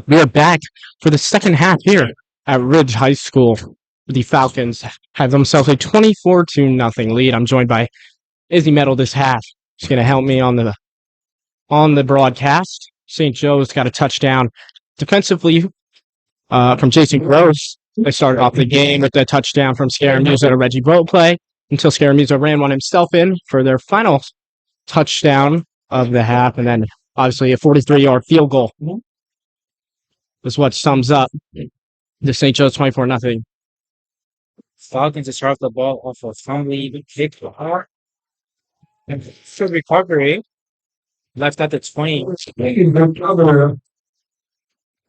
We are back for the second half here at Ridge High School. The Falcons have themselves a 24-0 lead. I'm joined by Izzy Metal this half. She's going to help me on the broadcast. St. Joe's got a touchdown defensively from Jason Gross. They started off the game with a touchdown from Scaramuza to Reggie Boat play until Scaramuza ran one himself in for their final touchdown of the half, and then obviously a 43-yard field goal is what sums up the St. Joe's 24-0. Falcons to start the ball off a fumbly kick for recovery. Left at the 20.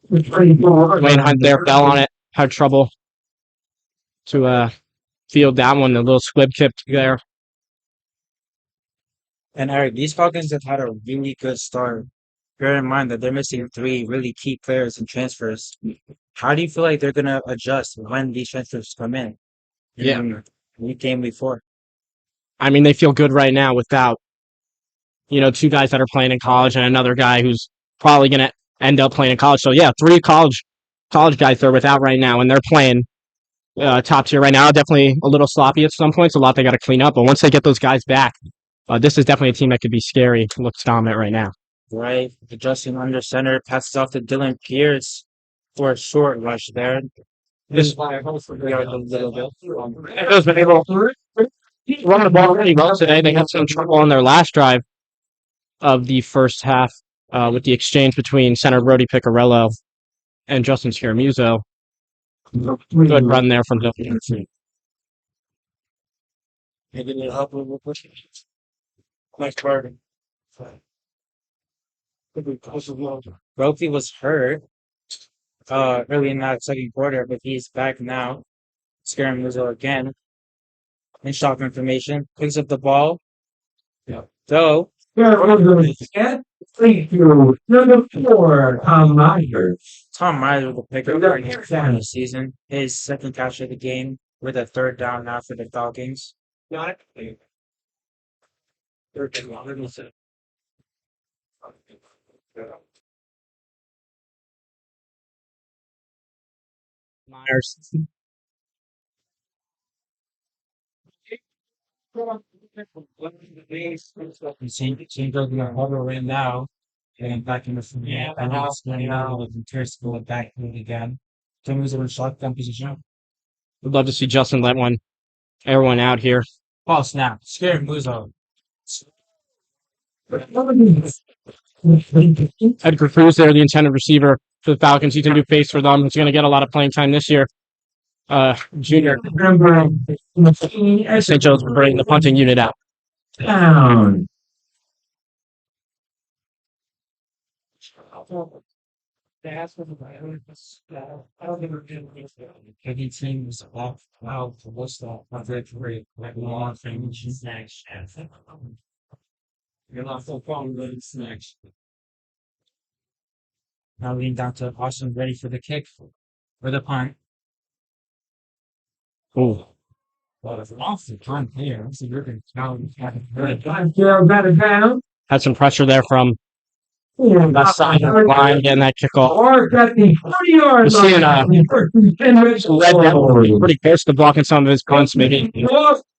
Wayne Hunt there fell on it, had trouble to field that one, a little squib kick there. And Eric, these Falcons have had a really good start. Bear in mind that they're missing three really key players and transfers. How do you feel like they're going to adjust when these transfers come in? Yeah. Game before. I mean, they feel good right now without, two guys that are playing in college and another guy who's probably going to end up playing in college. So, yeah, three college guys they're without right now, and they're playing top tier right now. Definitely a little sloppy at some points, a lot they got to clean up. But once they get those guys back, this is definitely a team that could be scary. Looks dominant right now. Right. Adjusting under center, passes off to Dylan Pierce for a short rush there. This has been able to run the ball really well today. They had some trouble on their last drive of the first half with the exchange between center Brody Picarello and Justin Scaramuzo. Good run there from Dylan. Maybe it'll help with pushing. Nice burden. Brophy was hurt early in that second quarter, but he's back now. Scaramuzo again. In shock information. Picks up the ball. So, Thank you. Number 4, Tom Myers. Tom Myers will pick up for the season. His second catch of the game with a third down now for the Falcons. Myers. Seems like we're hovering right now. And back in the front. And now it's going now with the Pierce going back in again. Timmons in shotgun position. Would love to see Justin let everyone out here. Ball snap. Scaramuzo. Edgar Cruz there, the intended receiver for the Falcons. He's a new face for them. He's going to get a lot of playing time this year. Junior. St. Joe's bringing the punting unit out. Down. Heavy team was off. Wow, what's that? Not very great. Like long thing. Snacks. You're not so fun, but it's snacks. Now lean down to Austin, ready for the kick for the punt. Ooh. Well, it's off the punt here. That's a good Had some pressure there from that side of the line, getting that kickoff. We're seeing Red Devil pretty close to blocking some of his punts, maybe. Get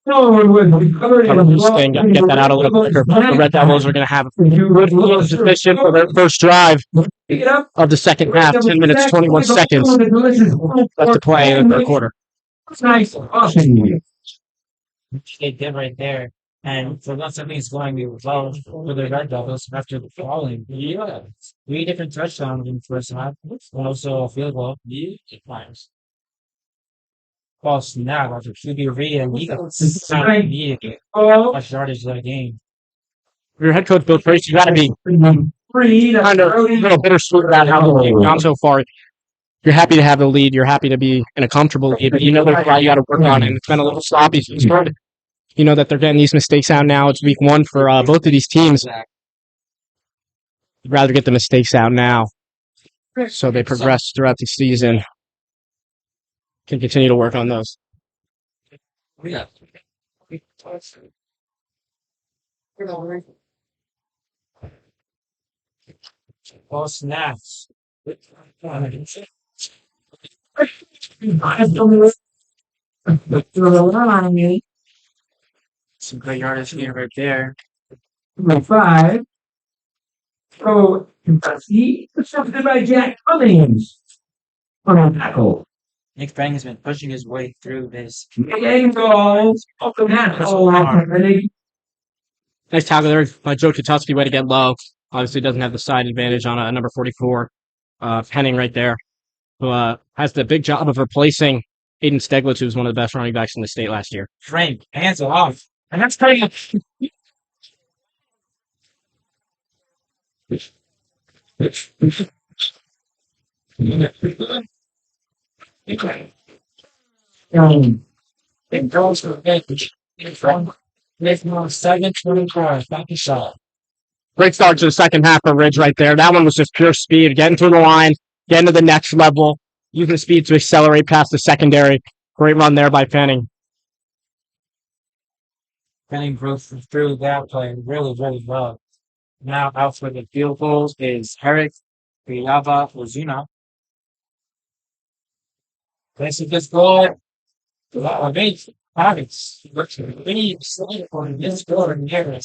that out a little quicker. The Red Devils are going to have good field position for their first drive of the second half. 10 minutes, 21 seconds left to play in the third quarter. Nice. They did right there. And for once something's going well for the Red Devils after the falling. Yeah. 3 different touchdowns in the first half. And also a field goal. Ball snap after QB read and he got much yardage of that game. For your head coach, Bill Tracy, you got to be kind of a little bittersweet about how the game's gone so far. You're happy to have the lead. You're happy to be in a comfortable lead, but you know there's a lot you got to work on, and it's been a little sloppy. So it's good. You know that they're getting these mistakes out now. It's week 1 for both of these teams. You'd rather get the mistakes out now so they progress throughout the season. Can continue to work on those. Ball snaps. Some great yardage here right there. Number 5. Throw intercepted by Jack Cummings on a tackle. Nick Bang has been pushing his way through this. Game goals. Open tackle. Nice tackle there by Joe Kutowski. Way to get low. Obviously doesn't have the side advantage on a number 44. Penning right there, who has the big job of replacing Aiden Steglitz, who was one of the best running backs in the state last year. Frank, hands off. And that's cutting it. It goes for bench. In front. Next one, 7:25. Back to shot. Great start to the second half for Ridge right there. That one was just pure speed, getting through the line, getting to the next level, using speed to accelerate past the secondary. Great run there by Penning. Penning broke through that play really, really well. Now out for the field goals is Herrick Villalba Ozuna. This is this goal. Amazing. Habits. We slide on this goal and never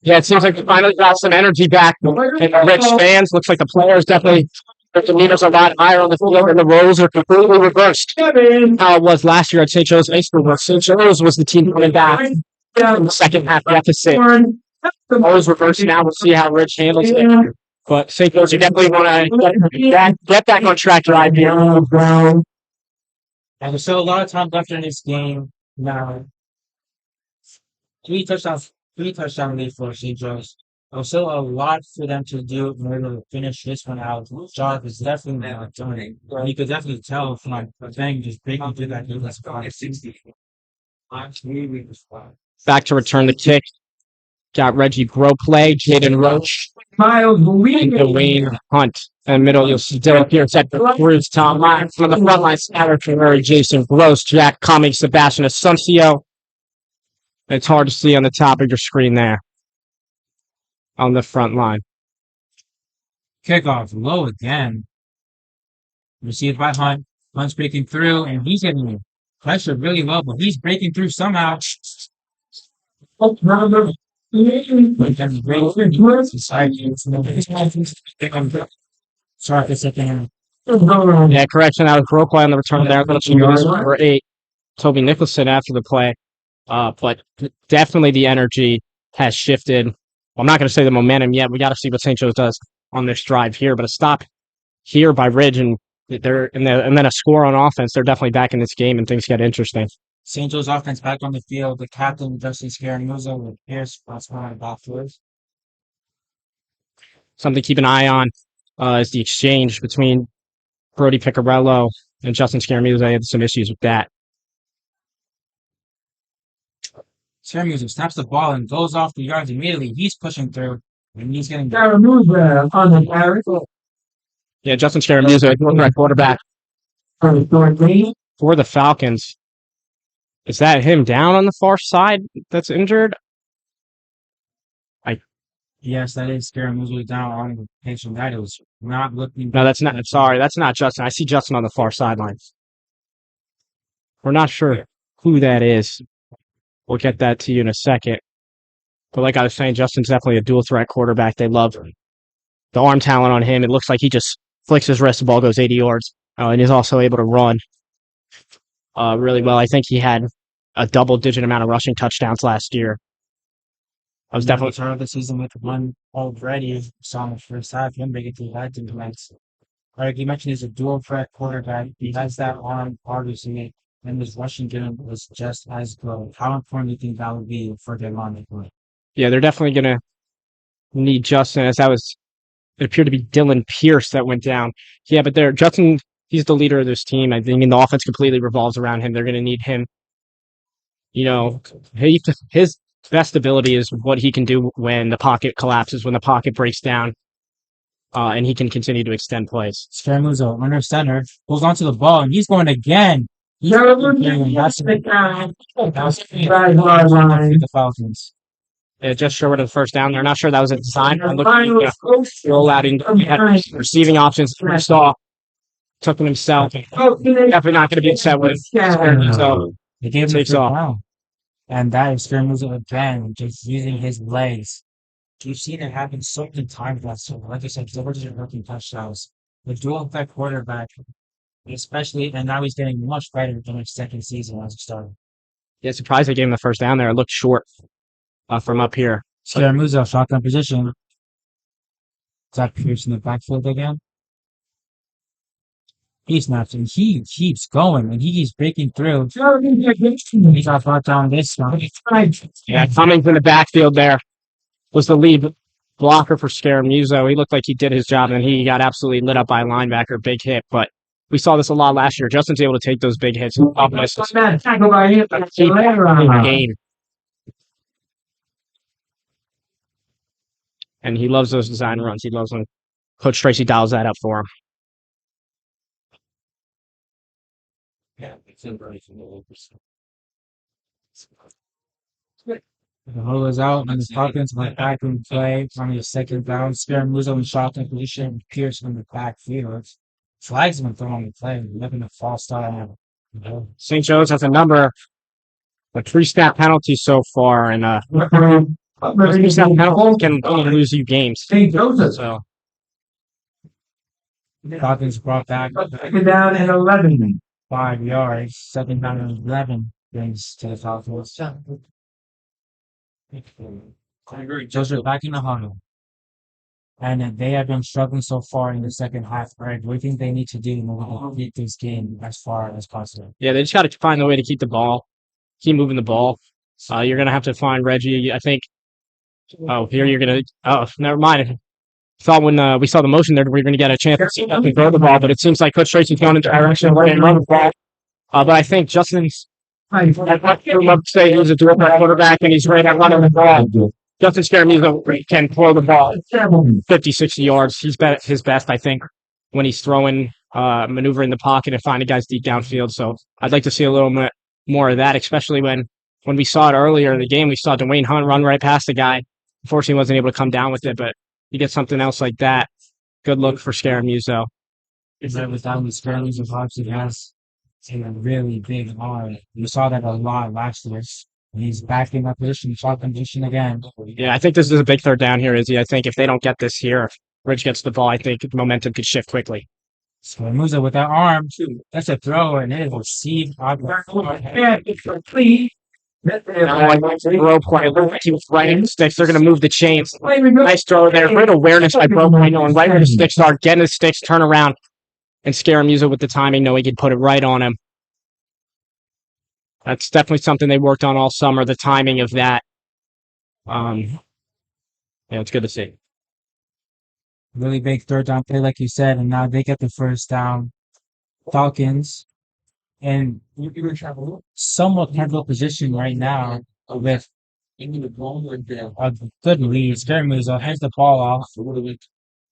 Yeah, it seems like we finally got some energy back in the Ridge fans. Looks like the players definitely, their demeanor's a lot higher on the field, and the roles are completely reversed. How it was last year at St. Joe's High School, where St. Joe's was the team coming back in the second half deficit. Always reversed now. We'll see how Ridge handles it. But St. Joe's, you definitely want to get back on track drive here. And there's still a lot of time left in this game now. Three touchdowns lead for St. Joe's. There's still a lot for them to do in order to finish this one out. Job is definitely not done. You could definitely tell from like Bang just breaking through that game that's 60. Back to return the kick. Got Reggie Groplay, Jaden Roach, Miles and Dwayne Hunt. In the middle, you'll still hear it's at the Cruz, Tom Lyons. From the front line, Scatterberry, Jason Gross, Jack Cummings, Sebastian Asuncio. It's hard to see on the top of your screen there on the front line. Kickoff low again. Received by Hunt. Hunt's breaking through, and he's getting pressured really well, but he's breaking through somehow. Sorry for a second. Yeah, correction. That was Groplay on the return there. Number 8, Toby Nicholson after the play. But definitely the energy has shifted. Well, I'm not going to say the momentum yet. We got to see what St. Joe's does on this drive here. But a stop here by Ridge and then a score on offense. They're definitely back in this game, and things get interesting. St. Joe's offense back on the field. The captain, Justin Scaramuza, with Pierce, that's one of the backfields. Something to keep an eye on is the exchange between Brody Piccarello and Justin Scaramuza. I had some issues with that. Scaramuza snaps the ball and goes off the yards immediately. He's pushing through, and he's getting... Scaramuza on the carry. Yeah, Justin Scaramuza, quarterback for the Falcons. Is that him down on the far side that's injured? Yes, that is Scaramuza down on the patient. That is not looking... No, that's not. Sorry, that's not Justin. I see Justin on the far sidelines. We're not sure who that is. We'll get that to you in a second. But like I was saying, Justin's definitely a dual threat quarterback. They love the arm talent on him. It looks like he just flicks his wrist, the ball goes 80 yards. And he's also able to run really well. I think he had a double-digit amount of rushing touchdowns last year. I was definitely started the season with one already. Saw in the first half him make it to that defense. Like you mentioned, he's a dual threat quarterback. He has that arm, obviously, and his rushing game was just as good. How important do you think that would be for their line of play? Yeah, they're definitely going to need Justin, as that was, it appeared to be Dylan Pierce that went down. Yeah, but Justin, he's the leader of this team. I mean, the offense completely revolves around him. They're going to need him. You know, his best ability is what he can do when the pocket collapses, when the pocket breaks down, and he can continue to extend plays. Scaramuza under center, holds onto the ball, and he's going again. That's the Falcons. Yeah, just short of the first down. They're not sure that was a design. I'm looking at roll out in receiving options. Saw took it himself. Definitely not going to be upset with. So They gave him the takes first off. down. And that is Skirmuzo again, just using his legs. We've seen it happen so many times last year. Like I said, double-digit rookie touchdowns. The dual threat quarterback, especially, and now he's getting much better in his second season as a starter. Yeah, surprised they gave him the first down there. It looked short from up here. Skirmuzo, shotgun position. Zach Pierce in the backfield again. He snaps and he keeps going and he keeps breaking through. He got brought down this time. Yeah, Cummings in the backfield there was the lead blocker for Scaramuzo. He looked like he did his job, and he got absolutely lit up by a linebacker. Big hit, but we saw this a lot last year. Justin's able to take those big hits. Game. And he loves those design runs. He loves when Coach Tracy dials that up for him. The hole is out, and the Falcons went back in play on the second down. Skirmuzo in shotgun position, Pierce in the backfield. Flags been thrown on the play, looking a false start. St. Joe's has a 3-snap penalty so far, and those 3-snap penalties can only lose you games. So Falcons brought back Second down and 11. 5 yards. Second down and 11 brings to the Falcons. Joseph back in the huddle. And they have been struggling so far in the second half. Right? What do you think they need to do in order to keep this game as far as possible? yeah, they just got to find a way to keep the ball, keep moving the ball. You're gonna have to find Reggie. I think. Oh, here you're gonna. Oh, never mind. Thought when we saw the motion there, we were going to get a chance to see if we throw the ball, but it seems like Coach Tracy's going into direction where they run the ball. But I think Justin's. I'd love to say he's a direct quarterback and he's ready to run the ball. Justin Scaramuzo can throw the ball 50, 60 yards. He's his best, I think, when he's throwing, maneuvering the pocket and finding guys deep downfield. So I'd like to see a little bit more of that, especially when we saw it earlier in the game. We saw Dwayne Hunt run right past the guy. Unfortunately, he wasn't able to come down with it, but you get something else like that. Good look for Scaramuzo. That was down with Skirmuzo obviously has a really big arm. You saw that a lot last year. He's back in that position, shotgun position again. Yeah, I think this is a big third down here, Izzy. I think if they don't get this here, if Ridge gets the ball, I think momentum could shift quickly. Skirmuzo with that arm, too. That's a throw, and it is received. Throw play, right in the sticks. They're going to move the chains. Nice throw there. Great awareness by Broken, knowing right where the sticks are, getting his sticks, turn around, and Scaramuzo with the timing, knowing he could put it right on him. That's definitely something they worked on all summer, the timing of that. Yeah, it's good to see. Really big third down play, like you said, and now they get the first down. Falcons. And somewhat comfortable position right now with a good lead. Skirmuzo has the ball off.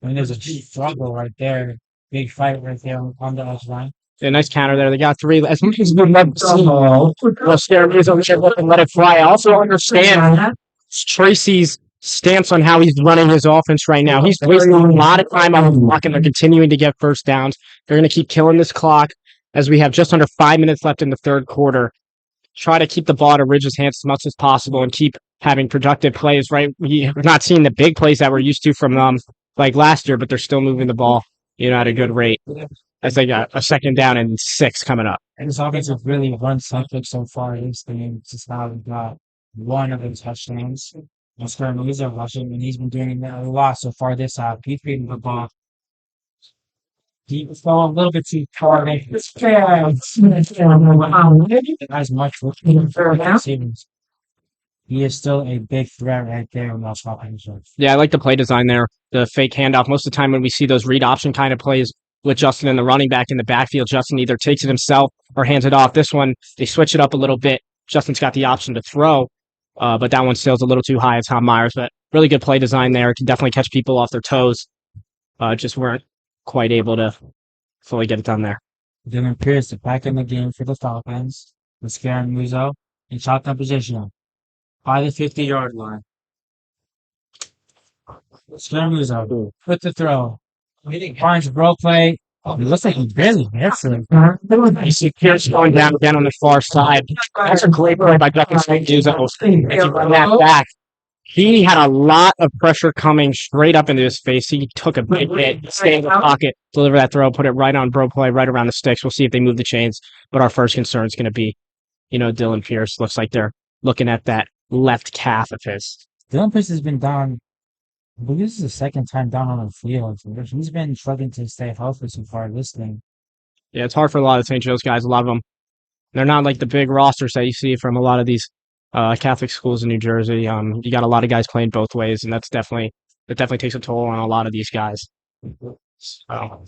And there's a struggle right there. Big fight right there on the line. Yeah, nice counter there. They got 3. As much as we'd love to see Scaramuzo and let it fly, I also understand Tracy's stance on how he's running his offense right now. He's wasting a lot of time on the clock, and they're continuing to get first downs. They're going to keep killing this clock as we have just under 5 minutes left in the third quarter. Try to keep the ball out of Ridge's hands as much as possible and keep having productive plays, right? We're not seeing the big plays that we're used to from them like last year, but they're still moving the ball, at a good rate as they got a second down and 6 coming up. And this offense has really run something so far in this game. Just now we've got one of the touchdowns. And Skirmuzo rushing, and he's been doing that a lot so far this half. He's beating the ball. He fell a little bit too far. As much receivers. He is still a big threat right there in those offense. Yeah, I like the play design there. The fake handoff. Most of the time when we see those read option kind of plays with Justin and the running back in the backfield, Justin either takes it himself or hands it off. This one, they switch it up a little bit. Justin's got the option to throw, but that one still's a little too high at Tom Myers. But really good play design there. It can definitely catch people off their toes. Just weren't quite able to fully get it done there. Dylan Pierce is back in the game for the Falcons with Scaramuzo in shotgun position by the 50-yard line. Scaramuzo with the throw. Finds bro play. It looks like he barely hits him. You see Pierce going down again on the far side. That's a great play by Duck and Scaramuzo. If you run that back, he had a lot of pressure coming straight up into his face. He took a big hit, stay in the pocket, deliver that throw, put it right on bro play, right around the sticks. We'll see if they move the chains. But our first concern is going to be, Dylan Pierce. Looks like they're looking at that left calf of his. Dylan Pierce has been down. I believe this is the second time down on the field. He's been struggling to stay healthy so far this thing. Yeah, it's hard for a lot of St. Joe's guys. A lot of them, they're not like the big rosters that you see from a lot of these Catholic schools in New Jersey. You got a lot of guys playing both ways, and it definitely takes a toll on a lot of these guys. So,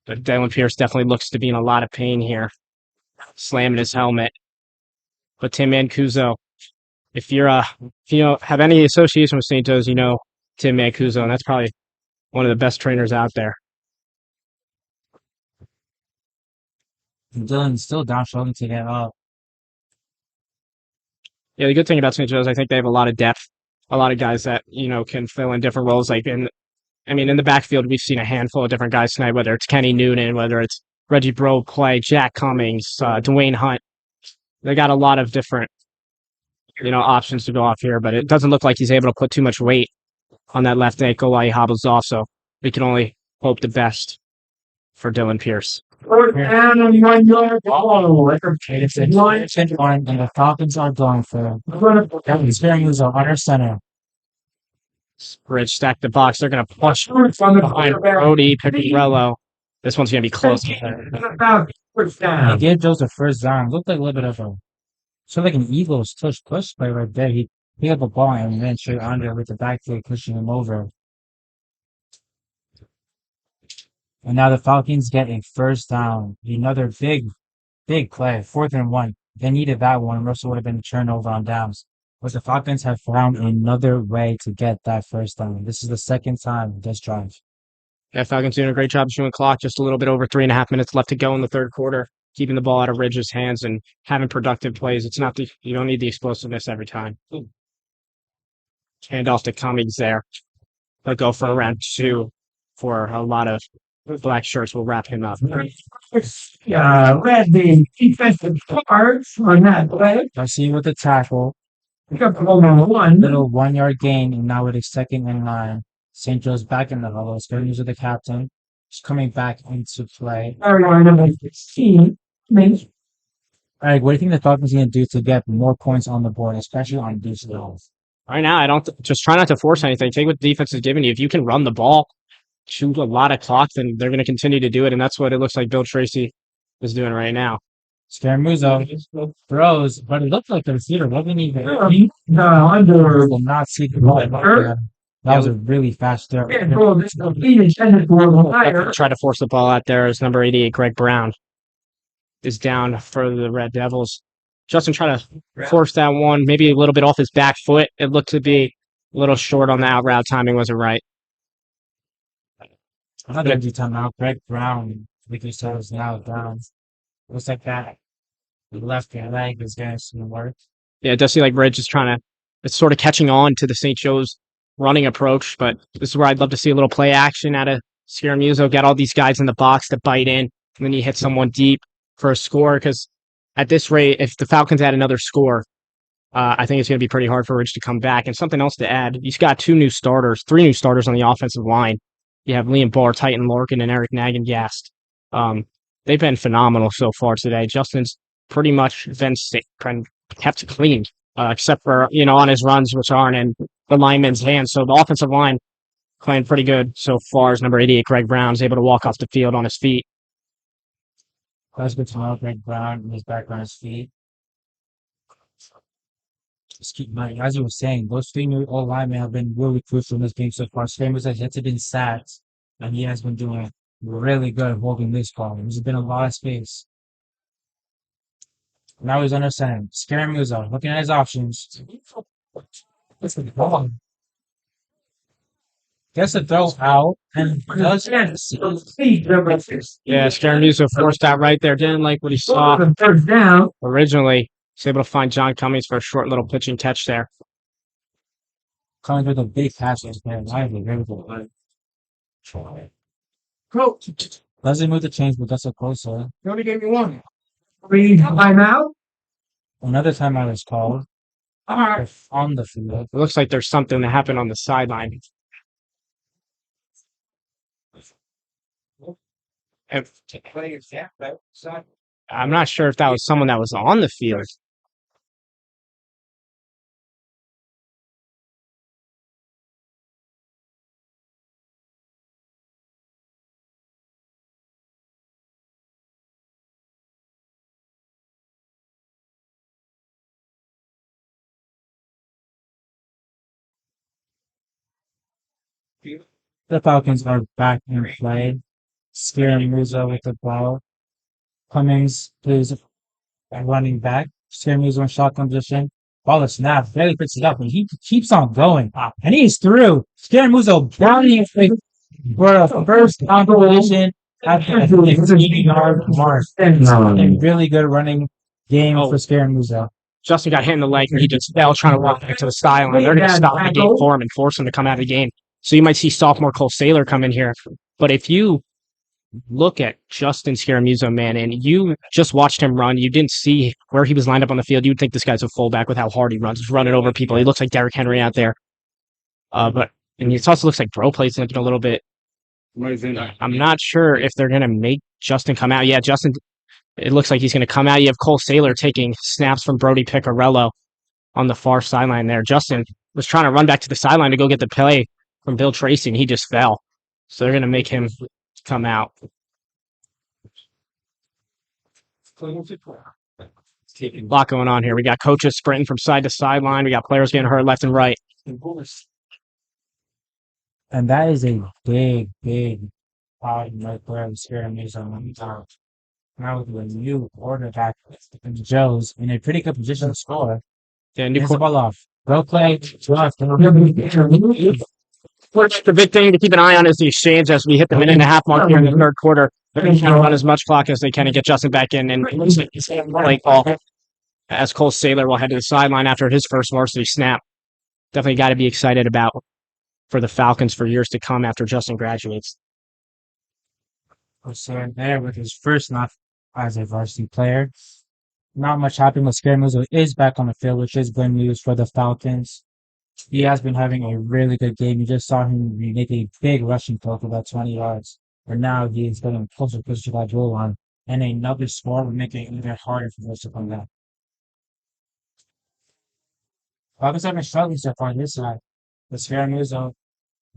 but Dylan Pierce definitely looks to be in a lot of pain here, slamming his helmet. But Tim Mancuso, if you have any association with St. Joe's, you know Tim Mancuso, and that's probably one of the best trainers out there. Dylan's still down, struggling to get up. Yeah, the good thing about St. Joe's, I think they have a lot of depth, a lot of guys that can fill in different roles. Like in the backfield, we've seen a handful of different guys tonight. Whether it's Kenny Noonan, whether it's Reggie Bro play, Jack Cummings, Dwayne Hunt, they got a lot of different options to go off here. But it doesn't look like he's able to put too much weight on that left ankle while he hobbles off. So we can only hope the best for Dylan Pierce. And the Falcons are going for Scaramuzo under center. Bridge stack the box. They're going to push behind Brody Piccarello. This one's going to be close. They gave Joe's a first down. Looked like a little bit of like an Eagles push play right there. He picked up a ball and ran straight under with the backfield pushing him over. And now the Falcons get a first down. Another big play. 4th and 1. They needed that one. Russell would have been a turnover on downs. But the Falcons have found another way to get that first down. This is the second time this drive. Yeah, Falcons doing a great job shooting clock. Just a little bit over 3.5 minutes left to go in the third quarter. Keeping the ball out of Ridge's hands and having productive plays. You don't need the explosiveness every time. Hand off to Cummings there. They'll go for around 2 for a lot of black shirts. Will wrap him up. Read the defensive cards on that play. I see with the tackle. One. Little 1-yard gain, and now it is 2nd and 9. St. Joe's back in the huddle. Scaramuzo with the captain. He's coming back into play. Number 16. All right, what do you think the Falcons are going to do to get more points on the board, especially on these levels? Right now, I don't just try not to force anything. Take what the defense is giving you. If you can run the ball, shoot a lot of clock, then they're going to continue to do it, and that's what it looks like Bill Tracy is doing right now. Scaramuzo throws, but it looked like the receiver wasn't even. Under. Will not see the ball. That was a really fast throw. Try to force the ball out there as number 88, Greg Brown, is down for the Red Devils. Justin tried to force that one, maybe a little bit off his back foot. It looked to be a little short on the out route. Timing wasn't right. Another empty timeout. Greg Brown, like you said, is now down. Looks like that. The left leg is getting some work. Yeah, it does seem like Ridge is it's sort of catching on to the St. Joe's running approach, but this is where I'd love to see a little play action out of Scaramuzo. Get all these guys in the box to bite in, and then you hit someone deep for a score, because at this rate, if the Falcons add another score, I think it's going to be pretty hard for Ridge to come back. And something else to add, he's got 3 new starters on the offensive line. You have Liam Barr, Titan Larkin, and Eric Nagengast. They've been phenomenal so far today. Justin's pretty much been kept clean, except for, on his runs, which aren't in the lineman's hands. So the offensive line playing pretty good so far as number 88, Greg Brown, is able to walk off the field on his feet. That's good to know. Greg Brown is back on his feet. Just keep in mind, as you were saying, those 3 new old linemen have been really crucial in this game so far. Scaramuzo has yet to been sacked, and he has been doing really good holding this ball. There's been a lot of space. Now he's under center. Scaramuzo looking at his options. Gets a throw out and does Yeah, Scaramuzo forced out right there. Didn't like what he saw First down. originally. He's able to find John Cummings for a short little pitching catch there. coming with a big pass right there. I have a very good one. Doesn't move the chains, but that's a closer. You only gave me one. Three timeout. Another time I was called All right. on the field. It looks like there's something that happened on the sideline. If- I'm not sure if that was someone that was on the field. The Falcons are back in play. Scaramuzo with the ball. Cummings is running back. Scaramuzo in shotgun position. Ball is snapped. Barely picks it up, and he keeps on going. And he's through. Scaramuzo bounding for a first compilation after the 15-yard mark. A really good running game for Scaramuzo. Justin got hit in the leg and he just fell trying to walk back to the sideline. They're going to stop the game for him and force him to come out of the game. So you might see sophomore Cole Saylor come in here. But if you look at Justin Scaramuzo, man, and you just watched him run, you didn't see where he was lined up on the field, you would think this guy's a fullback with how hard he runs. He's running over people. He looks like Derrick Henry out there. And it also looks like Bro plays limping a little bit. I'm not sure if they're going to make Justin come out. Yeah, Justin, it looks like he's going to come out. You have Cole Saylor taking snaps from Brody Picarello on the far sideline there. Justin was trying to run back to the sideline to go get the play from Bill Tracy, and he just fell. So they're going to make him come out. A lot going on here. We got coaches sprinting from side to sideline. We got players getting hurt left and right. And that is a big, big problem right there in Scaramuzo. Now with a new quarterback, Joe's in a pretty good position to score. Yeah, new Hands the ball off. Go play. The big thing to keep an eye on is the exchange as we hit the minute and a half mark here in the third quarter. They're going to try to run as much clock as they can and get Justin back in and play ball as Cole Saylor will head to the sideline after his first varsity snap. Definitely got to be excited about for the Falcons for years to come after Justin graduates. So there with his first snap as a varsity player. Not much happened with Scaramuzo is back on the field, which is good news for the Falcons. He has been having a really good game. You just saw him make a big rushing play for about 20 yards. But now he is getting closer to that goal line. And another score would make it even harder for us to come back. Falcons have been struggling so far on this side. But Scaramuzo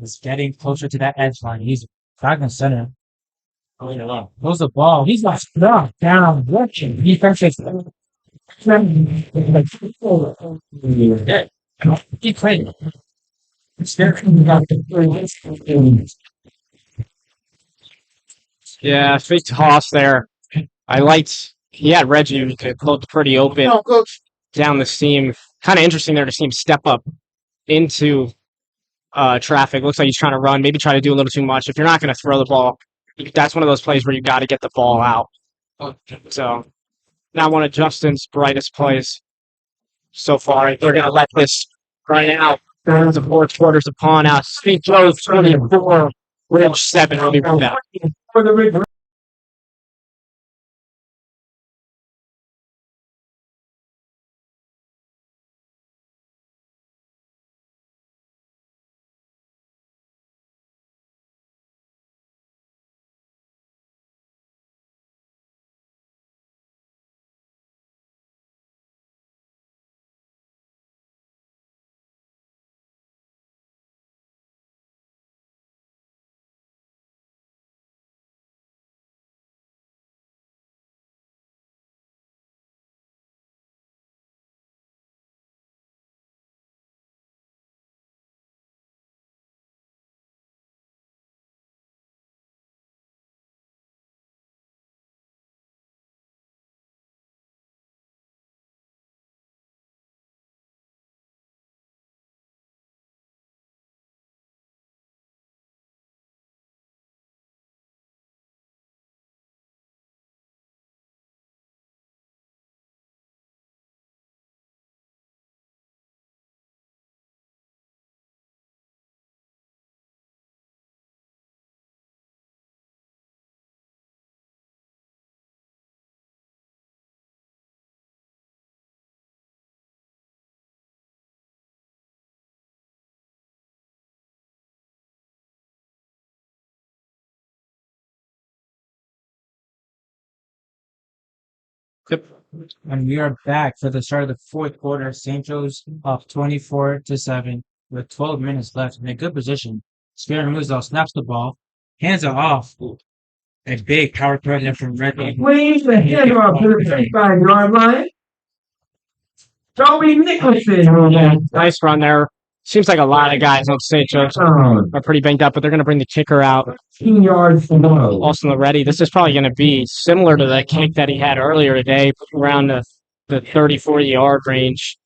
is getting closer to that edge line. He's back in center. Throws the ball. He's not stuck down. Watching. Defense is keep playing. Yeah, big toss there. I liked, he had Reggie who looked pretty open down the seam. Kind of interesting there to see him step up into traffic. Looks like he's trying to run, maybe try to do a little too much. If you're not going to throw the ball, that's one of those plays where you got to get the ball out. So, not one of Justin's brightest plays so far. They're going to let this right out. The fourth quarter's upon us. Speed throws 24, Ridge 7 will be rolled out. Yep. And we are back for the start of the fourth quarter. St. Joe's up 24-7 with 12 minutes left in a good position. Scaramuzzo snaps the ball, hands it off. A big power threat from Red Wing. Wave the handoff to the 35-yard line. Joey Nicholson. Nice run there. Seems like a lot of guys on St. Joe's are pretty banged up, but they're going to bring the kicker out. 15 yards to go. Austin Loretti. This is probably going to be similar to that kick that he had earlier today, around the 30, 40-yard range.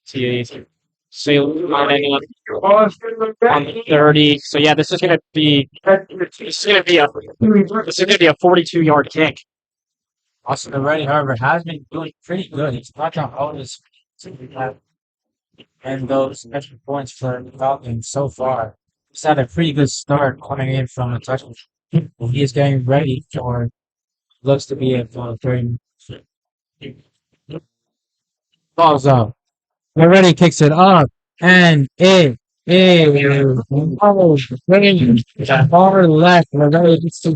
Say ending up on the 30. So yeah, this is going to be a 42-yard kick. Austin Loretti, however, has been doing pretty good. He's not on all his and those extra points for the Falcons so far. He's had a pretty good start coming in from a touchdown. He is getting ready for looks to be a 30. Balls up. Loretti kicks it up, and it is far left. Loretti gets to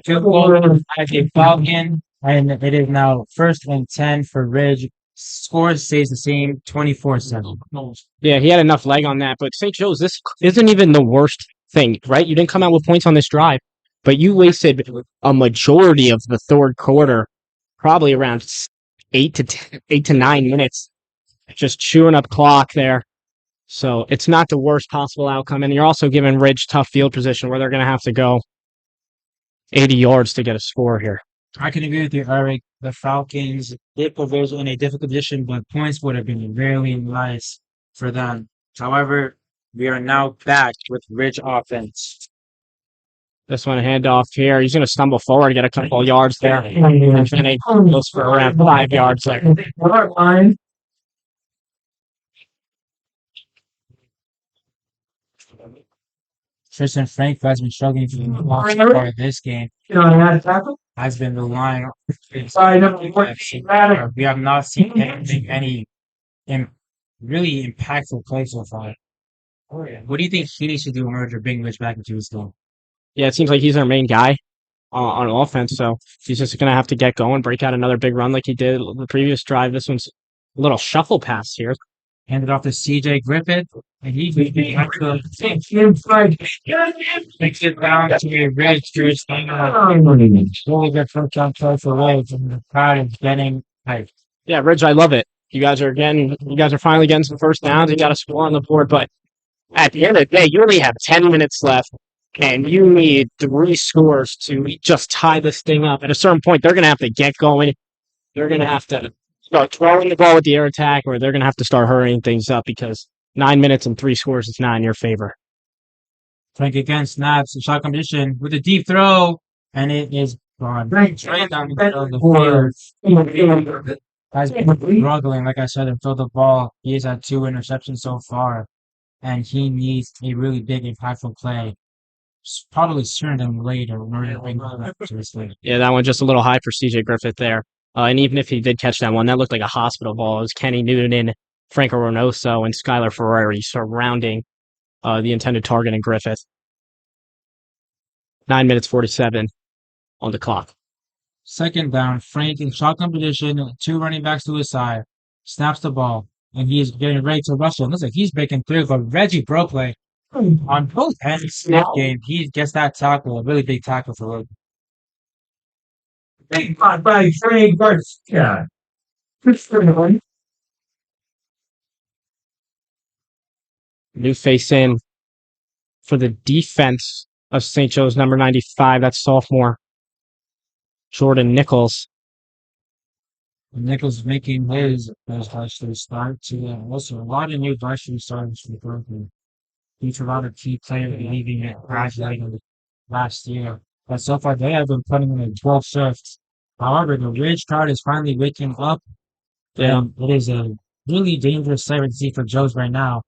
field goal as a Falcon, and it is now 1st and 10 for Ridge. Score stays the same, 24-7. Yeah, he had enough leg on that, but St. Joe's, this isn't even the worst thing, right? You didn't come out with points on this drive, but you wasted a majority of the third quarter, probably around 8 to 9 minutes, just chewing up clock there. So it's not the worst possible outcome, and you're also giving Ridge tough field position where they're going to have to go 80 yards to get a score here. I can agree with you, Eric. The Falcons did put Ridge in a difficult position, but points would have been really nice for them. However, we are now back with Ridge offense. This one handoff here. He's going to stumble forward, get a couple of yards there. And he goes for around 5 yards there. Tristan Frank, who has been struggling for the most part of this game, has been relying on we have not seen any really impactful play so far. What do you think he needs to do in order to bring Rich back into his game? Yeah, it seems like he's our main guy on offense, so he's just going to have to get going, break out another big run like he did the previous drive. This one's a little shuffle pass here. Handed off to CJ Griffith, and he takes it down to a Ridge. Really good first down play for Ridge, and the crowd is getting hyped. Yeah, Ridge, I love it. You guys are finally getting some first downs. You got a score on the board, but at the end of the day, you only have 10 minutes left, and you need 3 scores to just tie this thing up. At a certain point, they're going to have to get going. They're going to have to start throwing the ball with the air attack, or they're going to have to start hurrying things up because 9 minutes and 3 scores is not in your favor. Frank again snaps in shotgun position with a deep throw, and it is gone. Right down the middle of the field. Has been struggling, like I said, to throw the ball. He has had 2 interceptions so far, and he needs a really big, impactful play. Probably sooner than later in order to bring him back to his league. Yeah, that one just a little high for CJ Griffith there. And even if he did catch that one, that looked like a hospital ball. It was Kenny Newton, Franco Reynoso, and Skylar Ferrari surrounding the intended target in Griffith. 9 minutes 47 on the clock. Second down, Frank in shotgun position, 2 running backs to his side, snaps the ball, and he is getting ready to rush it. Looks like he's breaking through, but Reggie broke play on both ends. This game, he gets that tackle, a really big tackle for him. By Frank Garcia. New face in for the defense of St. Joe's, number 95. That's sophomore Jordan Nichols. Nichols making his varsity start to also a lot of new varsity starters for Berkeley. He's a lot of key players leaving it graduating last year. But so far they have been putting in 12 shifts. However, the Ridge crowd is finally waking up. And it is a really dangerous sight to see for Joe's right now.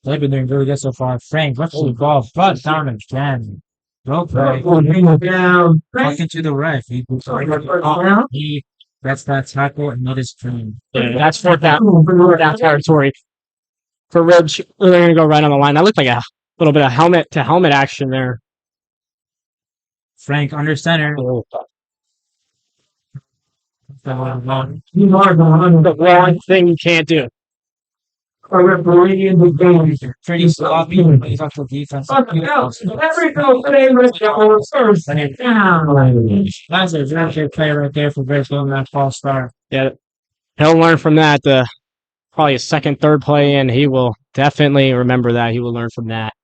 They've been doing really good so far. Frank rushes the ball, but down again. Broke play. Talking to the ref. He gets that tackle and not his turn. Yeah, that's fourth down territory for Ridge. They're going to go right on the line. That looked like a little bit of helmet to helmet action there. Frank under center. You are the one The one thing you can't do. a referee in the game. Pretty sloppy, but he's also defense. Every go play with the first and down. That's a very good play right there for baseball that false start. Yeah, he'll learn from that. Probably a second, third play in, he will definitely remember that. He will learn from that.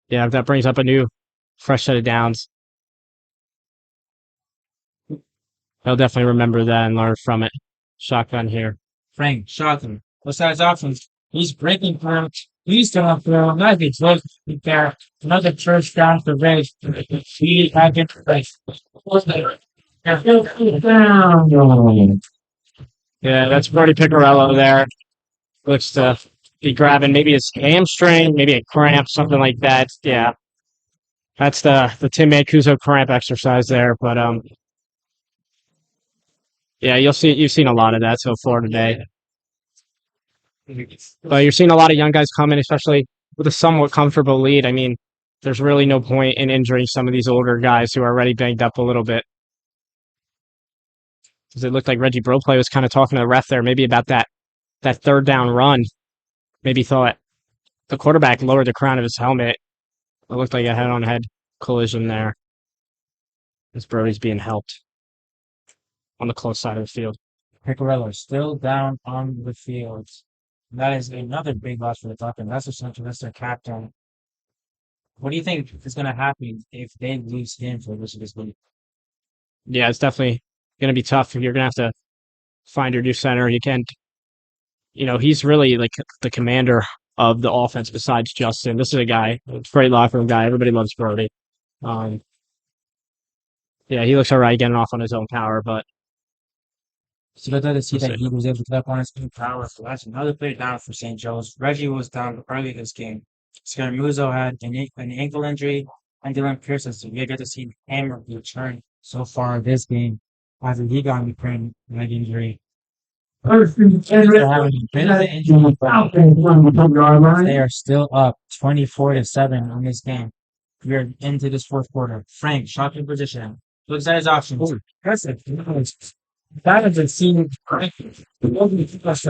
Yeah, that brings up a new, fresh set of downs. He'll definitely remember that and learn from it. Shotgun here. Frank, shotgun. What's that his options? He's breaking through. He's going through. Not be close to there. Another first down for Ridge. He back into place. Down. Yeah, that's Brody Picarello there. Looks to be grabbing maybe his hamstring, maybe a cramp, something like that. Yeah. That's the Tim Mancuso cramp exercise there. But yeah, you've seen a lot of that so far today. But you're seeing a lot of young guys come in, especially with a somewhat comfortable lead. I mean, there's really no point in injuring some of these older guys who are already banged up a little bit. Because it looked like Reggie Broplay was kind of talking to the ref there, maybe about that third down run. Maybe thought the quarterback lowered the crown of his helmet. It looked like a head-on-head collision there. As Brody's being helped on the close side of the field. Picarello still down on the field. That is another big loss for the Falcons. That's essentially that's their captain. What do you think is going to happen if they lose him for the rest of this week? Yeah, it's definitely going to be tough. You're going to have to find your new center. You can't, he's really like the commander of the offense besides Justin. This is a guy, a great locker room guy. Everybody loves Brody. Yeah, he looks all right getting off on his own power, but So good to see that he was able to get up on his own power. So that's another player down for St. Joe's. Reggie was down early this game. Scaramuzo had an ankle injury, and Dylan Pierce has we get to see Hammer return so far this game after he got a leg injury. They are still up 24-7 in this game. We are into this fourth quarter. Frank, shotgun position. Looks at his options. That is a scene. that's definitely his best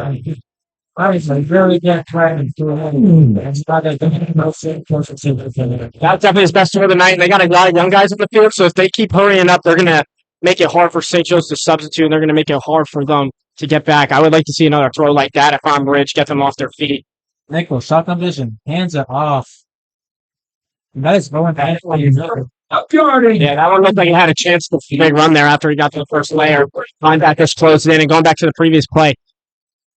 throw of the night. And they got a lot of young guys in the field, so if they keep hurrying up, they're going to make it hard for St. Joe's to substitute, and they're going to make it hard for them to get back. I would like to see another throw like that if I'm Rich, get them off their feet. Nickel, shotgun position. Hands are off. That is going back. Yeah, that one looked like he had a chance to big run there after he got to the first layer. Linebackers closed in, and going back to the previous play.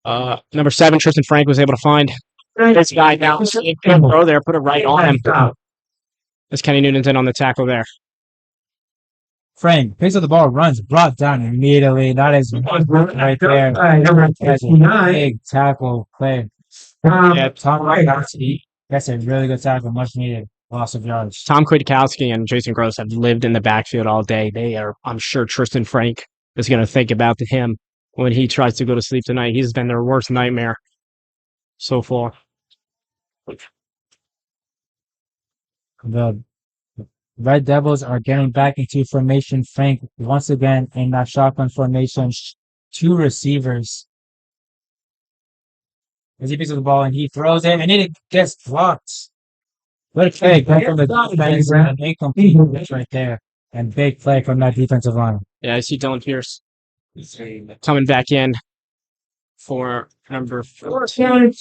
Number 7, Tristan Frank was able to find this guy down. Throw there, put it right on him. As Kenny Newton's in on the tackle there. Frank picks up the ball, runs, brought down immediately. That is right there. That's a big tackle play. Yeah, that's a really good tackle, much needed. Loss of yards. Tom Kwiatkowski and Jason Gross have lived in the backfield all day. I'm sure Tristan Frank is going to think about him when he tries to go to sleep tonight. He's been their worst nightmare so far. The Red Devils are getting back into formation. Frank once again in that shotgun formation. 2 receivers. As he picks up the ball and he throws it, and it gets blocked. Good play from the defense and an incomplete right there. And big play from that defensive line. Yeah, I see Dylan Pierce coming back in for number 14.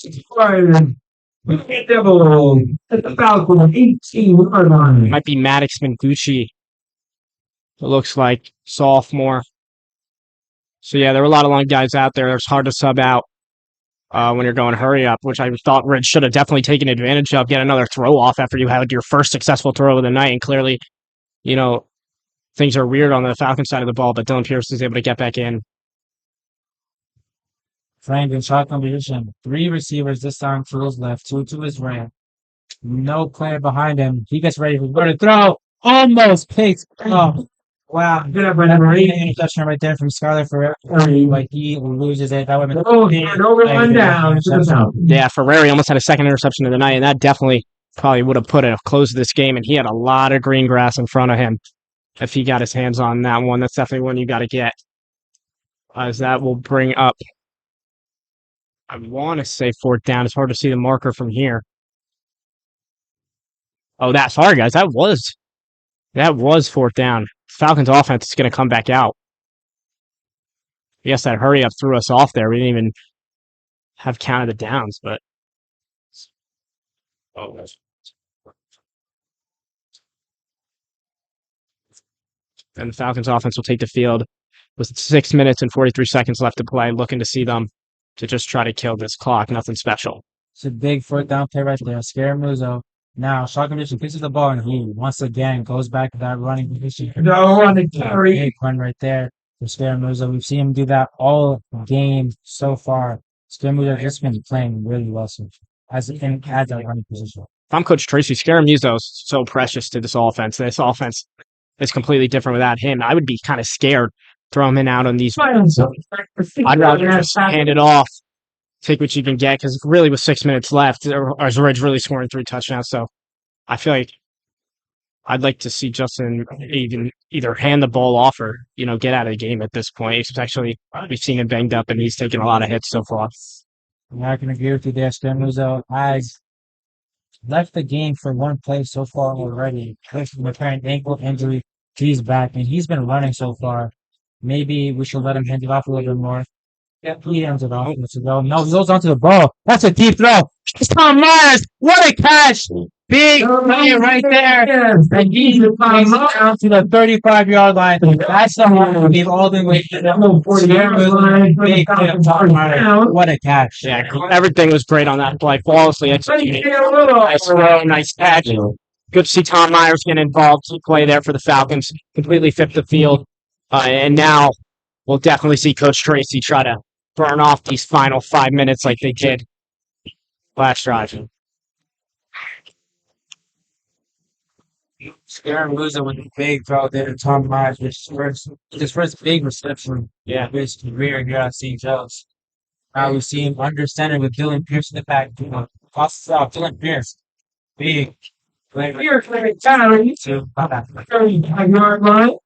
Devil at the Falcon 18-yard line. Might be Maddox Mangucci. It looks like sophomore. So yeah, there were a lot of long guys out there. It's hard to sub out when you're going hurry up, which I thought Ridge should have definitely taken advantage of. Get another throw off after you had your first successful throw of the night. And clearly, things are weird on the Falcon side of the ball, but Dylan Pierce is able to get back in. Frank in shotgun position. 3 receivers this time to his left, 2 to his right. No player behind him. He gets ready for the throw. Almost picked up. Wow. Good interception right there from Skyler Ferrari. Like he loses it. That would have been down. Yeah, Ferrari almost had a second interception of the night, and that definitely probably would have put a close to this game, and he had a lot of green grass in front of him. If he got his hands on that one, that's definitely one you got to get. As that will bring up, I want to say 4th down. It's hard to see the marker from here. Oh, sorry guys, that was 4th down. Falcons offense is going to come back out. I guess that hurry up threw us off there. We didn't even have counted the downs, but and the Falcons offense will take the field with 6 minutes and 43 seconds left to play, looking to see them to just try to kill this clock. Nothing special. It's a big 4th down play right there. Scaramuzzo. Now, shotgun position pitches the ball, and he once again goes back to that running position. No on the carry. Big run right there for Scaramuzzo. We've seen him do that all game so far. Scaramuzzo has just been playing really well so as a running position. If I'm Coach Tracy, Scaramuzzo is so precious to this offense. This offense is completely different without him. I would be kind of scared throwing him out on these. I'd rather just hand it off, take what you can get, because really with 6 minutes left, Ridge really scoring 3 touchdowns. So I feel like I'd like to see Justin either hand the ball off or, get out of the game at this point. Especially we've seen him banged up and he's taken a lot of hits so far. Yeah, I can agree with you there. Scaramuzzo has left the game for one play so far already. With apparent ankle injury, he's back and he's been running so far. Maybe we should let him hand it off a little bit more. Yeah, he hands it off. No, he goes onto the ball. That's a deep throw. It's Tom Myers. What a catch! Big play right there. And he's down to the 35-yard line. That's the one we've all been waiting for. Big Tom Myers. What a catch. Yeah, everything was great on that play. Flawlessly executed. Nice throw, nice catch. Good to see Tom Myers get involved. Key play there for the Falcons. Completely flipped the field. And now we'll definitely see Coach Tracy try to burn off these final 5 minutes like they did last drive. Scaramuzzo with a big throw there to Tom Myers, his first big reception. Yeah. His career here at St. Joe's. Now we see him under center with Dylan Pierce in the back. Tosses out Dylan Pierce. Big play. Here, Tyler. 35-yard line.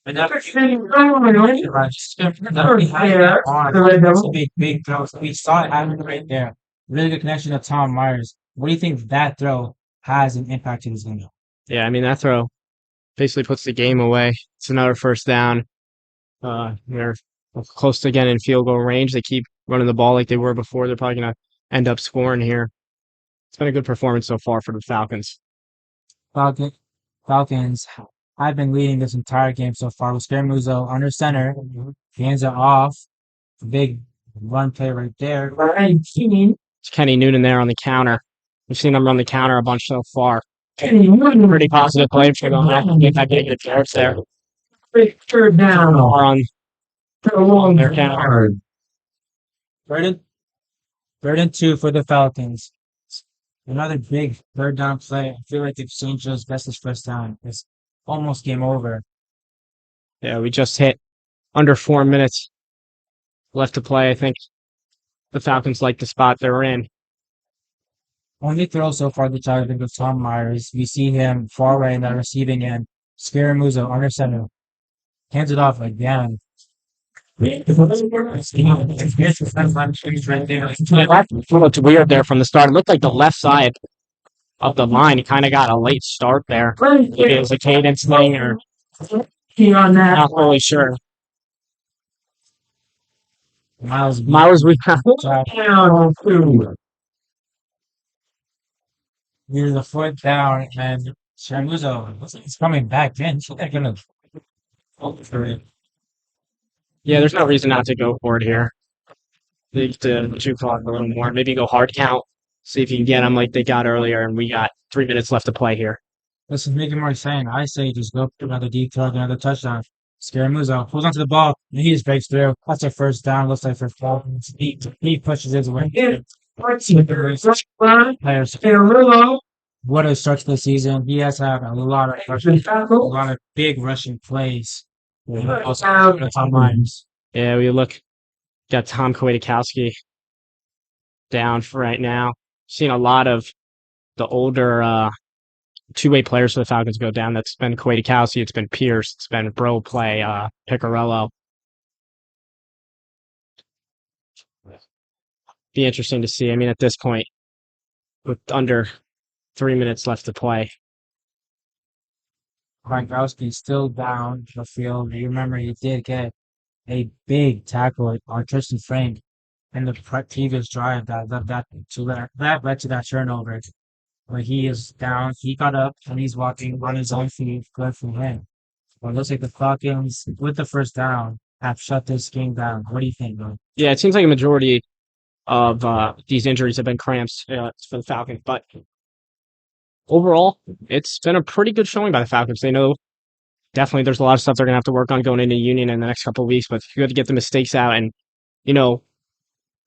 Another big throw. We saw it happen right there. Really good connection to Tom Myers. What do you think that throw has an impact to this game? Yeah, I mean, that throw basically puts the game away. It's another 1st down. They're close to getting in field goal range. They keep running the ball like they were before. They're probably going to end up scoring here. It's been a good performance so far for the Falcons. Falcons have been leading this entire game so far with Scaramuzzo under center. He hands it off. Big run play right there. It's Kenny Noonan there on the counter. We've seen him run the counter a bunch so far. Pretty Positive play for going back and get that big good yards there. 3rd down. Or on their counter. Third and 2 for the Falcons. Another big 3rd down play. I feel like if St. Joe's best is 1st down, it's almost game over. Yeah, we just hit under 4 minutes left to play. I think the Falcons like the spot they're in. Only throw so far the target with Tom Myers. We see him far right in that receiving end. Scaramuzzo under center. Hands it off again. It looked weird there from the start. It looked like the left side of the line kind of got a late start there. Maybe it was a cadence thing or not really sure. Miles we have. Here's the 4th down, and Scaramuzzo is coming back in. So they're gonna go for it. Yeah, there's no reason not to go for it here. They need to juke clock a little more. Maybe go hard count. See if you can get them like they got earlier, and we got 3 minutes left to play here. This is making more sense. I say just go for another deep throw, another touchdown. Scaramuzzo pulls onto the ball, and he just breaks through. That's a 1st down. Looks like for Falcons. He pushes his way. What a start to the season. He has had a lot of big rushing plays. Yeah, we look Got Tom Kwiatkowski down for right now. Seen a lot of the older two-way players for the Falcons go down. That's been Kwiatkowski, it's been Pierce, it's been Bro Play, Picarello. Be interesting to see. I mean, at this point, with under 3 minutes left to play. Gronkowski's still down the field. You remember he did get a big tackle on Tristan Frank in the previous drive that led to that turnover. But he is down. He got up and he's walking on his own feet. Good for him. Well, it looks like the Falcons, with the first down, have shut this game down. What do you think, bro? Yeah, it seems like a majority of these injuries have been cramps for the Falcons, but overall, it's been a pretty good showing by the Falcons. They know definitely there's a lot of stuff they're going to have to work on going into Union in the next couple of weeks, but you have to get the mistakes out. And,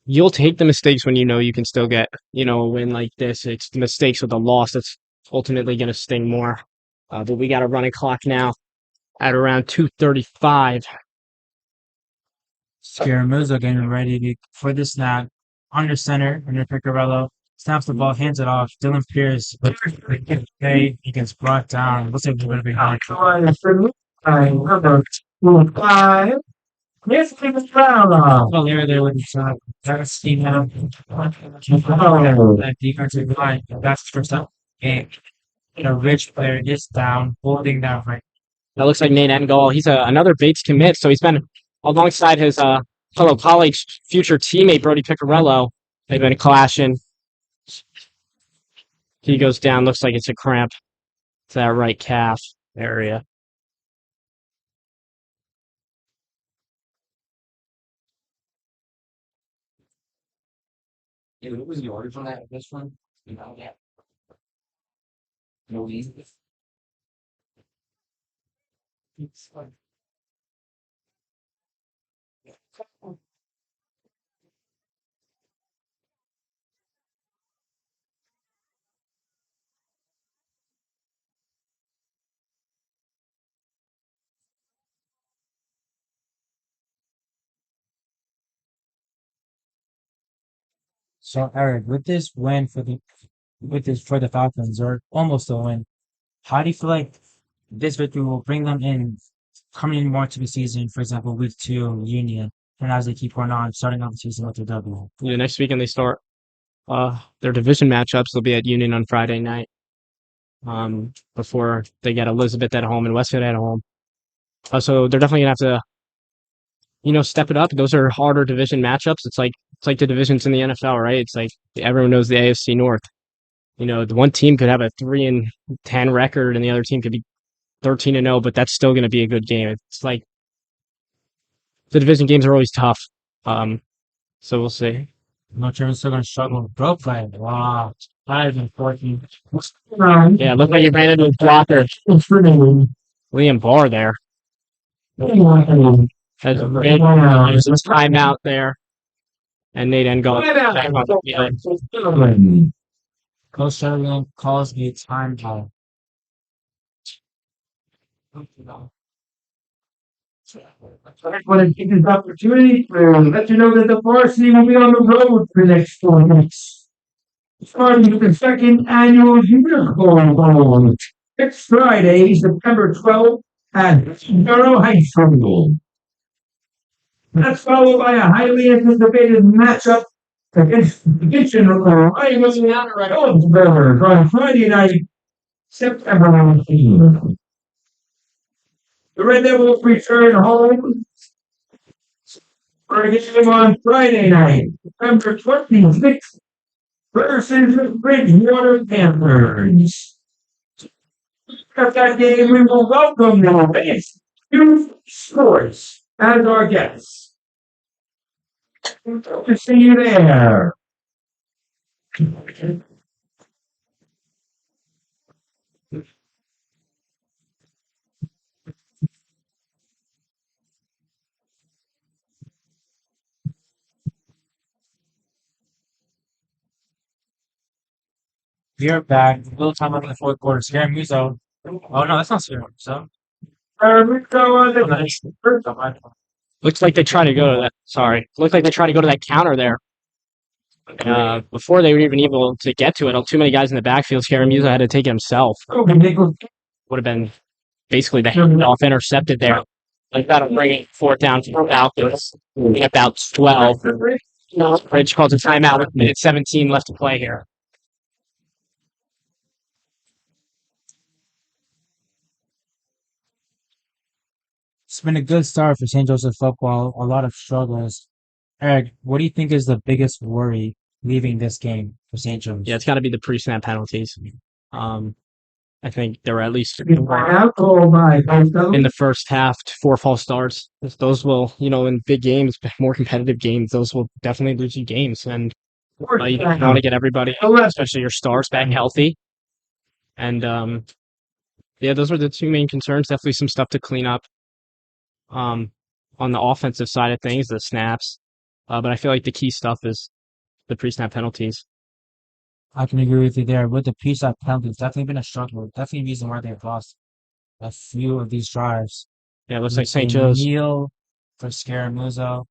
you'll take the mistakes when you know you can still get, a win like this. It's the mistakes with the loss that's ultimately going to sting more. But we got a running clock now at around 2:35. Scaramuzzo getting ready for the snap. Under center, under Picarello. Snaps the ball, hands it off. Dylan Pierce. Okay, he gets brought down. Looks like we're going to be high. Number 5. Yes, Well, there with the shot. That's Steve that defensive line. That's the first time. Game. A rich player is down, holding that right. That looks like Nate Engel. He's another Bates commit, so he's been alongside his fellow college future teammate, Brody Picarello. They've been clashing. He goes down. Looks like it's a cramp to that right calf area. Yeah, what was the order for that? This one? Yeah. No easy. So Eric, with this win for the Falcons, or almost a win, how do you feel like this victory will bring them in coming in more to the season, for example, week 2 Union, and as they keep going on, starting off the season with their W? Next weekend they start their division matchups. They'll be at Union on Friday night. Before they get Elizabeth at home and Westfield at home. So they're definitely gonna have to, step it up. Those are harder division matchups. It's like the divisions in the NFL, right? It's like everyone knows the AFC North. The one team could have a 3-10 record, and the other team could be 13-0, but that's still going to be a good game. It's like the division games are always tough. So we'll see. No sure still going to struggle with Bro Play. Wow, 5 and 14. Yeah, look like you ran into a blocker. Liam Barr there. Has a great timeout there. And Nate Engel back on the field. Coach Sutherland calls a timeout. I want to take this opportunity to let you know that the varsity will be on the road for the next 4 weeks. Starting with the second annual Unicorn Bowl. Next Friday, September 12th at Durham High School. That's followed by a highly anticipated matchup against the Kitchen Owensburg on Friday night, September 19th. The Red Devils return home for a game on Friday night, September 26th versus the Bridgewater Panthers. At that game, we will welcome the base Youth Sports as our guests. Hope to see you there. We're back. A little time left in the fourth quarter. Scaramuzzo. Oh no, that's not Scaramuzzo. We go on the first Looks like they try to go to that. Sorry. Looks like they try to go to that counter there. Before they were even able to get to it, too many guys in the backfield. Scaramuza had to take it himself. Would have been basically the handoff intercepted there. Like that'll bring it fourth down for Falcons. About 12. Ridge calls a timeout with minute 17 left to play here. It's been a good start for St. Joseph football. A lot of struggles. Eric, what do you think is the biggest worry leaving this game for St. Joe's? Yeah, it's got to be the pre-snap penalties. I think there were at least in the first half, 4 false starts. Those will, in big games, more competitive games, those will definitely lose you games. And you want to get everybody, especially your stars, back healthy. And yeah, those were the two main concerns. Definitely some stuff to clean up on the offensive side of things, the snaps. But I feel like the key stuff is the pre-snap penalties. I can agree with you there. With the pre-snap penalties, definitely been a struggle. Definitely a reason why they've lost a few of these drives. Yeah, it looks like St. Joe's. Neal for Scaramuzzo.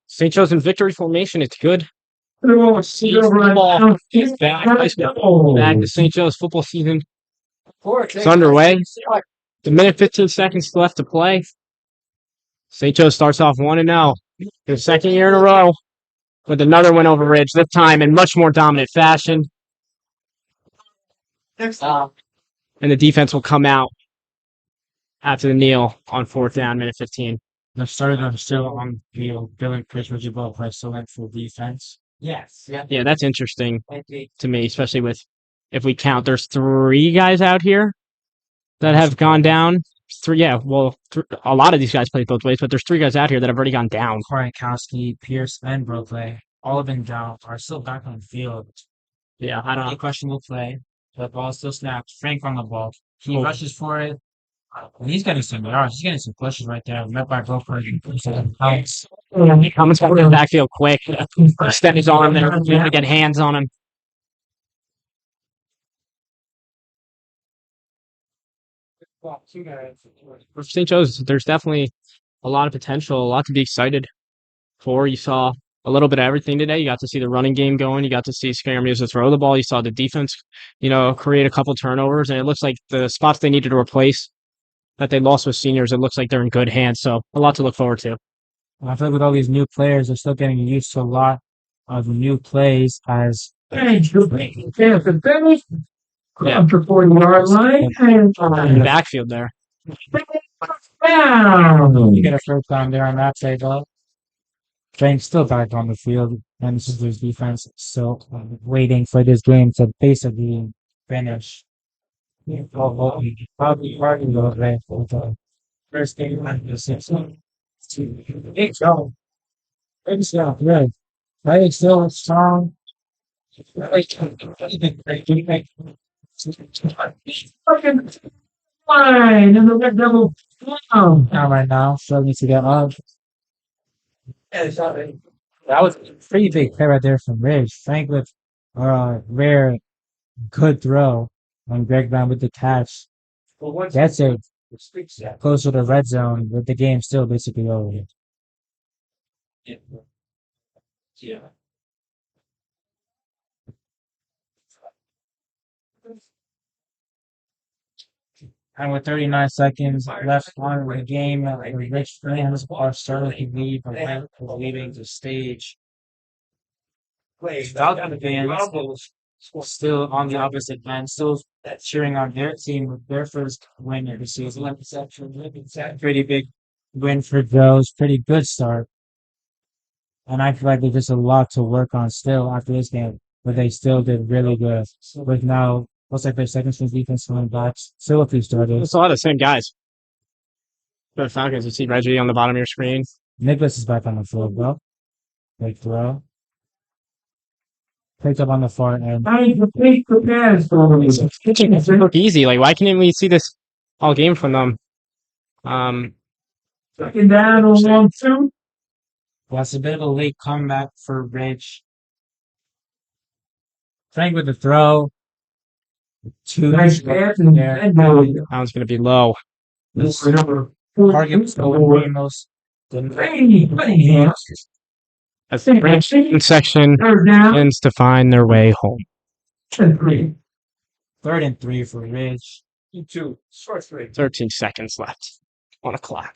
St. Joe's in victory formation. It's good. Football is back. Back to St. Joe's football season. It's underway. The minute 15 seconds left to play. St. Joe starts off 1-0. The second year in a row with another win over Ridge, this time in much more dominant fashion. And the defense will come out after the kneel on fourth down, minute 15. The starters are still on the field. Bill and Chris Ridge both play still went for defense. Yes. Yeah. Yeah, that's interesting to me, especially with, if we count, there's 3 guys out here that have gone down. A lot of these guys play both ways, but there's 3 guys out here that have already gone down. Koryankowski, Pierce, and Brooklyn, all of them down, are still back on the field. Yeah, I don't know. Questionable play. The ball still snaps. Frank on the ball. He rushes for it. He's getting some yards. He's getting some pushes right there. Met by Brooklyn. Comes out of the backfield quick. Extend his arm there. To get hands on him. For St. Joe's, there's definitely a lot of potential, a lot to be excited for. You saw a little bit of everything today. You got to see the running game going. You got to see Scaramuza throw the ball. You saw the defense, create a couple turnovers. And it looks like the spots they needed to replace that they lost with seniors, it looks like they're in good hands. So a lot to look forward to. I feel like with all these new players, they're still getting used to a lot of new plays as Up to 40-yard line. In the backfield there. You get a first down there on that play, though. Frank's still back on the field, and this is his defense still waiting for this game to basically finish. Probably party over there for the first game of the season. Big job. Big job, good. Play still strong. Fucking line in the red double. Down right now, struggling to get up. That was a pretty big play right there from Ridge. Frank with a rare good throw on Greg Brown with the catch. That's it. Closer to the red zone, with the game still basically over. Yeah. And with 39 seconds left on the game, the Rich fans are starting to leave, and leaving the stage. Falcon fans still on the opposite end, still cheering on their team with their first win of the season. Pretty big win for Joe's, pretty good start. And I feel like there's just a lot to work on still after this game, but they still did really good. With now, looks like their second string defense coming back. Still a few starters. It's a lot of the same guys. For the Falcons, you see Reggie on the bottom of your screen. Nicholas is back on the field, bro. Big throw. Picked up on the far end. It's look easy. Like, why can't we see this all game from them? Second down on 1-2. That's a bit of a late comeback for Ridge. Frank with the throw. Nice pass and That one's going to be low. Targets over Ramos. Brady Cunningham. As the Ridge section Third down. ends to find their way home. 3. 3rd and 3 for Ridge. 2. Short 3. 13 seconds left on a clock.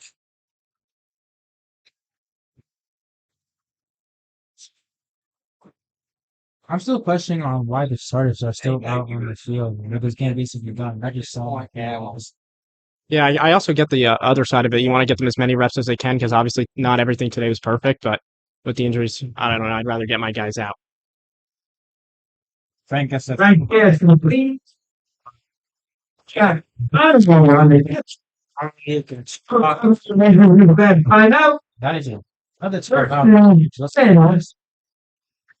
I'm still questioning on why the starters are still out on the field with this game basically done. I just saw my panels. Yeah, I also get the other side of it. You want to get them as many reps as they can because obviously not everything today was perfect, but with the injuries, I don't know. I'd rather get my guys out. Frank gets a Frank is complete. Check. I'm going on the pitch. Find out. that is it. Another First 12 out. down. Let's Sanders.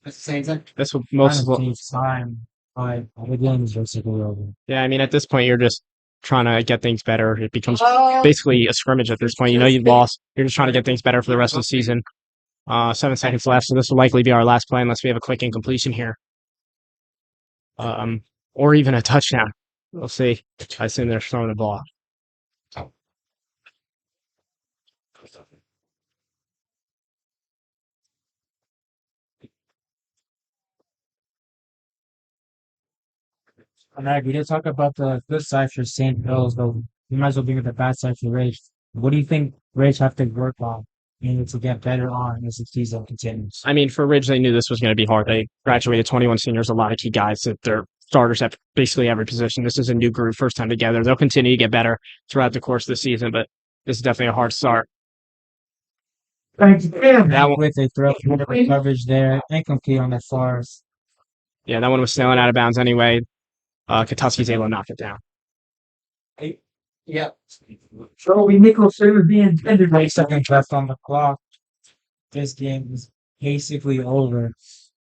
That's the same thing. This will most most of the time. The game is basically over. yeah. I mean, at this point, you're just trying to get things better. It becomes basically a scrimmage at this point. You know you lost. You're just trying to get things better for the rest of the season. 7 seconds left, so this will likely be our last play unless we have a quick incompletion here. Or even a touchdown. We'll see. I assume they're throwing the ball. Alright, we did talk about the good side for St. Hills, but we might as well bring up the bad side for Rage. What do you think Rage have to work on to get better on as the season continues? I mean, for Ridge, they knew this was going to be hard. They graduated 21 seniors, a lot of key guys that they're starters at basically every position. This is a new group, first time together. They'll continue to get better throughout the course of the season, but this is definitely a hard start. Thanks, Tim. That one, With a throw coverage there, incomplete on the fars. yeah, that one was sailing out of bounds anyway. Katuski's able to knock it down. Yeah. Joey Nicholson is the intended 8 seconds left on the clock. This game is basically over.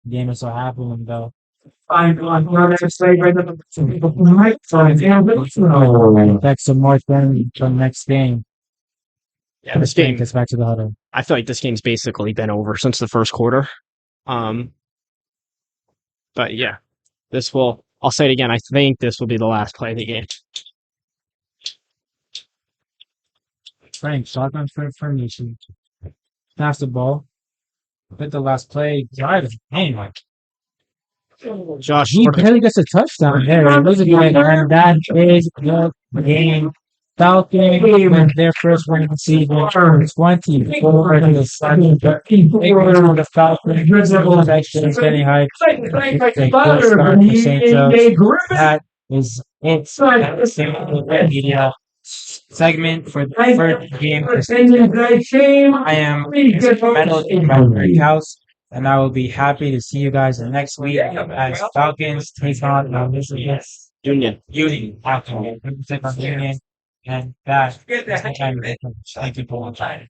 The game is so happening though. find on another slave right up the right side. Back some more time for the next game. Yeah, this game, gets back to the huddle. I feel like this game's basically been over since the first quarter. But yeah, I'll say it again. I think this will be the last play of the game. Frank, shotgun for information. Pass the ball. With the last play, drive. Anyway. Josh, He barely gets a touchdown there. And that is the game. Falcons with their first win of the season. 24 to the 7. The Falcons actually getting hyped. That is it. Media segment for the first game of the season. I am Metal in my Brick House, and I will be happy to see you guys next week as Falcons take on Union. Union. Take on Union, and that is the time. Thank you for watching.